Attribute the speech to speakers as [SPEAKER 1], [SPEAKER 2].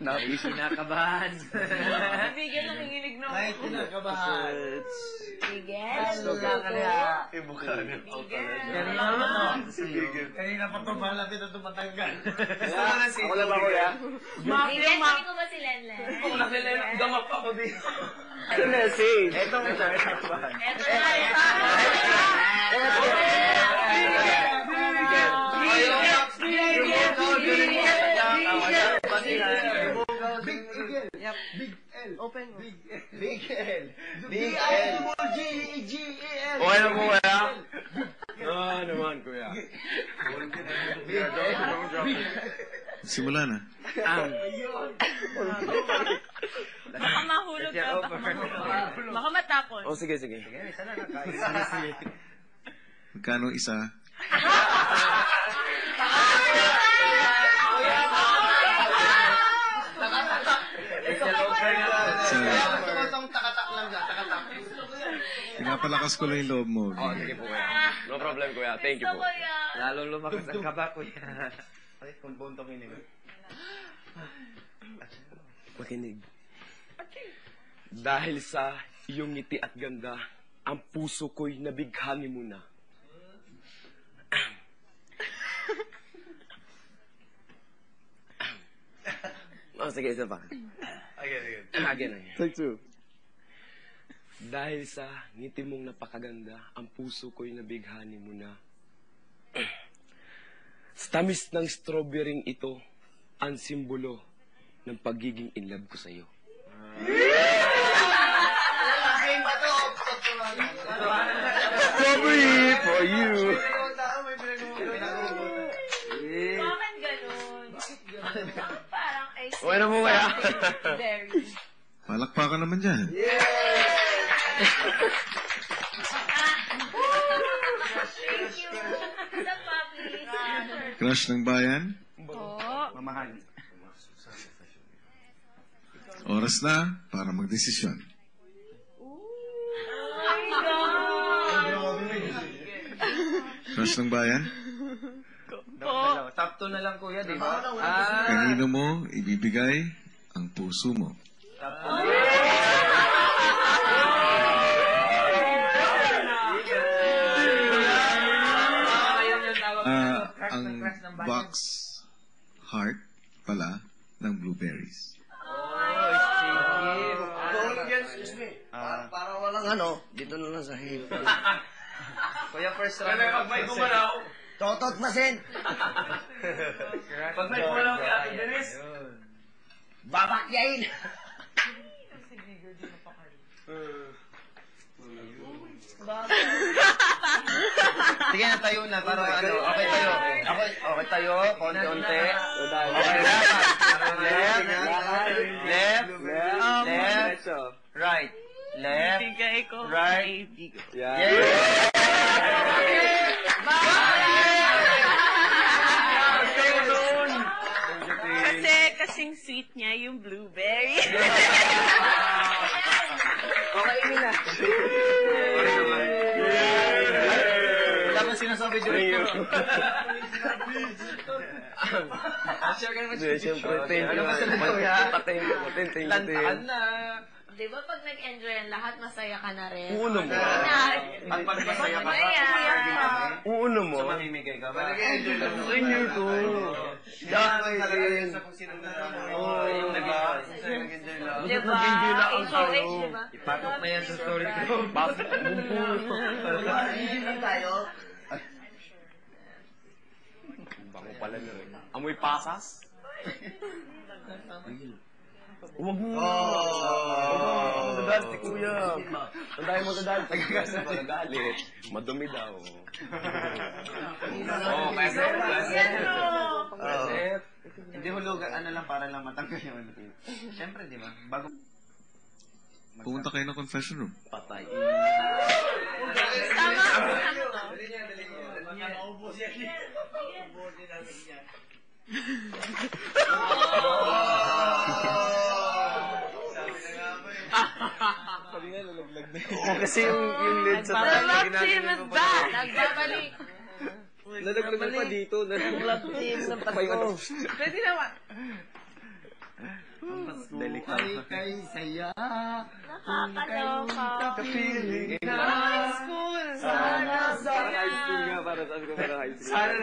[SPEAKER 1] Kinakabahan.
[SPEAKER 2] Bigyan ng hingilig no.
[SPEAKER 3] Kahit kinakabahan.
[SPEAKER 2] Bigyan.
[SPEAKER 3] Kanina pa ito, malapit na tumatanggal.
[SPEAKER 1] Ako lang ba, kuya?
[SPEAKER 2] Bigyan, sabi ko ba si Lenlen?
[SPEAKER 3] Kung nakilalang gamap ako dito.
[SPEAKER 1] Ito na, sis. Ito na.
[SPEAKER 2] Eto na.
[SPEAKER 3] Big Eagle. Big L.
[SPEAKER 2] Open mo.
[SPEAKER 3] Big L. Big L. G-E-L.
[SPEAKER 1] Okay na po, kuya. Naman, kuya.
[SPEAKER 4] Simula na.
[SPEAKER 2] Baka mahulog ka. Baka matapon.
[SPEAKER 1] Oh, sige.
[SPEAKER 4] Magkano isa?
[SPEAKER 3] Takatak lang dyan, takatak.
[SPEAKER 4] Pinapalakas ko lang yung loob mo.
[SPEAKER 1] Oh, sige po, kuya. No problem, kuya. Thank you po. Lalong lumakas ang kaba, kuya.
[SPEAKER 3] Ay, kung buntong inig.
[SPEAKER 1] Makinig. Dahil sa iyong ngiti at ganda, ang puso ko'y nabighani mo na. Oh, sige, isa pa. Again. Take two. Dahil sa ngiti mong napakaganda, ang puso ko'y nabighani mo na. Sa tamis ng strawberry ito, ang simbolo ng pagiging in love ko sa'yo. Strawberry for you.
[SPEAKER 2] Bakit ganun? Parang ice cream.
[SPEAKER 1] Okay na po kaya.
[SPEAKER 2] Berry.
[SPEAKER 4] Palakpakan naman dyan.
[SPEAKER 2] Thank you. Sa papi.
[SPEAKER 4] Crush ng bayan.
[SPEAKER 3] Mamahal.
[SPEAKER 4] Oras na para magdesisyon. Crush ng bayan.
[SPEAKER 3] Top 2 na lang, kuya, di ba?
[SPEAKER 4] Kanino mo ibibigay ang puso mo? Ang box heart pala ng blueberries.
[SPEAKER 1] Para walang ano, dito na lang sa hip.
[SPEAKER 3] Kuya, first round. Pag may gumalaw.
[SPEAKER 1] Totot masin!
[SPEAKER 3] Pag may gumalaw kay Ate Denise.
[SPEAKER 1] Babakyain!
[SPEAKER 3] Sige na, tayo na. Para ano, okay tayo. Okay tayo, konti-unti. Okay na. Left. Right. Left.
[SPEAKER 2] Bigay ko.
[SPEAKER 3] Right.
[SPEAKER 1] Yeah.
[SPEAKER 2] Kasing sweet niya yung blueberry.
[SPEAKER 1] Okay, ini na.
[SPEAKER 3] Wala bang sinasabi director? Share ka naman.
[SPEAKER 1] Siyempre, thank you.
[SPEAKER 3] Ano ba sa kuya?
[SPEAKER 1] Thank you.
[SPEAKER 3] Lantaan na.
[SPEAKER 2] Di ba pag nag-enjoy ang lahat, masaya ka na rin?
[SPEAKER 1] Uno mo.
[SPEAKER 3] Pag masaya ka pa.
[SPEAKER 1] Uno mo.
[SPEAKER 3] So, mamimigay ka ba? Nag-enjoy lang.
[SPEAKER 1] Inyo ko.
[SPEAKER 3] Dapat talaga yun sa kung sino na yung nag-enjoy lang.
[SPEAKER 2] Diba? HOH, diba?
[SPEAKER 3] Ipatok na yan sa story ko.
[SPEAKER 1] Bakit? Bango pala na rin. Amoy pasas? Huwag mo. Magagalit si kuya. Ang dahil magagalit. Magagalit. Madumi daw.
[SPEAKER 3] Peset.
[SPEAKER 1] Peset.
[SPEAKER 3] Hindi hulog, ano lang, para lang matanggal yun. Siyempre, di ba? Bago...
[SPEAKER 4] Pumunta kayo ng confession room.
[SPEAKER 1] Patay.
[SPEAKER 2] Tama.
[SPEAKER 3] Maubos yan.
[SPEAKER 1] Sabi nga, lalaglag na yun. Kasi yung lid sa tayo.
[SPEAKER 2] The love team is back. Nagbabalik.
[SPEAKER 1] Lalaglag pa dito. Love team ng Pasko.
[SPEAKER 2] Pwede naman.
[SPEAKER 3] Delikado.
[SPEAKER 5] Kay saya.
[SPEAKER 2] Nakakaloka.
[SPEAKER 3] Feeling
[SPEAKER 5] High school. Sana
[SPEAKER 1] Parang high school nga, para sabi ko parang high school.
[SPEAKER 5] Sana